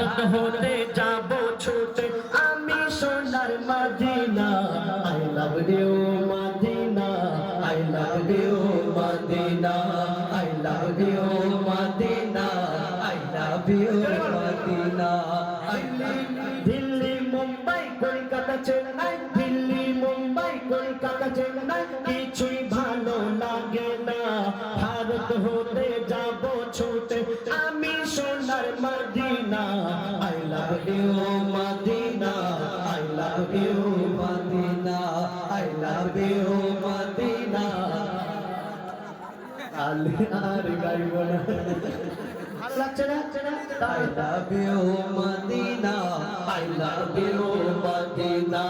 ভারত হতে যাব ছুটে আমি সোনার Medina. I love you Medina, I love you Medina, I love you Medina, I love you Medina. Delhi Mumbai Kolkata Chennai, Delhi Mumbai Kolkata Chennai কিছুই ভালো লাগে না। ভারত হতে যাব ছুটে আমি সোনার Medina. I love you Medina, I love you Medina, I love you Medina. আর গাইব না, ভালো লাগছে না? I love you Medina, I love you Medina.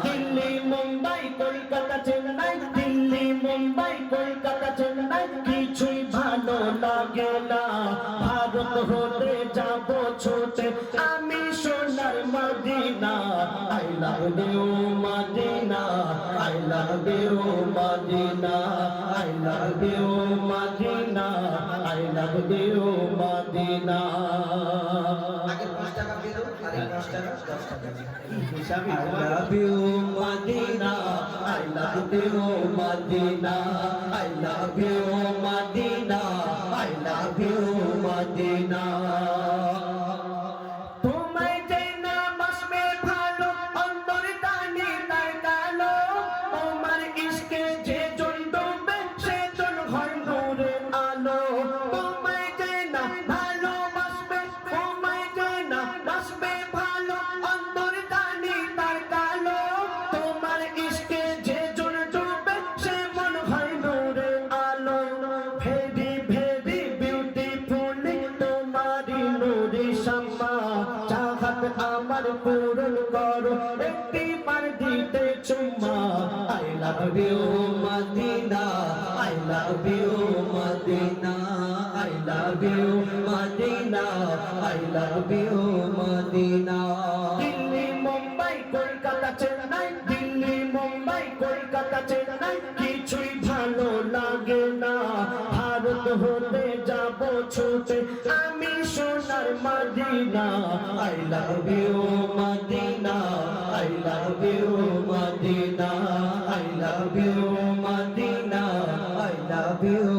Delhi Mumbai Kolkata Chennai, Delhi Mumbai Kolkata Chennai কিছুই ভালো লাগে না। ভারত হতে যাব ছুটে আমি সোনার Medina. I love you Medina, I love you Medina, I love you Medina, I love you Madina. আগে 5 টাকা দিয়ে দাও, আরে 10 টাকা 10 টাকা হিসাবে I love you Medina, I love you Medina, I love you Medina, I love you Madina. তোমায় যে না বাসবে ভালো অন্তর টানি তার কালো, তোমার ইশকে যে জন ডুবে সে জন হয় নূরের আলো। তোমায় যে না ভালোবাসবে, তোমায় যে না বাসবে ভালো অন্তর টানি তার কালো, তোমার ইশকে যে জন ডুবে সে মন হয় নূরের আলো। ভেরি ভেরি বিউটিফুল তোমারি নূরি শাম্মা, চাহাত আমার পূরণ করো একটি বার দিতে চুম্মা। I love you Medina, I love you Medina, I love you Medina, I love you Medina. Delhi Mumbai Kolkata Chennai, Delhi Mumbai Kolkata Chennai কিছুই ভালো লাগে না। ভারত হতে যাব ছুটে আমি সোনার Medina. I love you Medina, I love you Medina, I love you Medina, I love you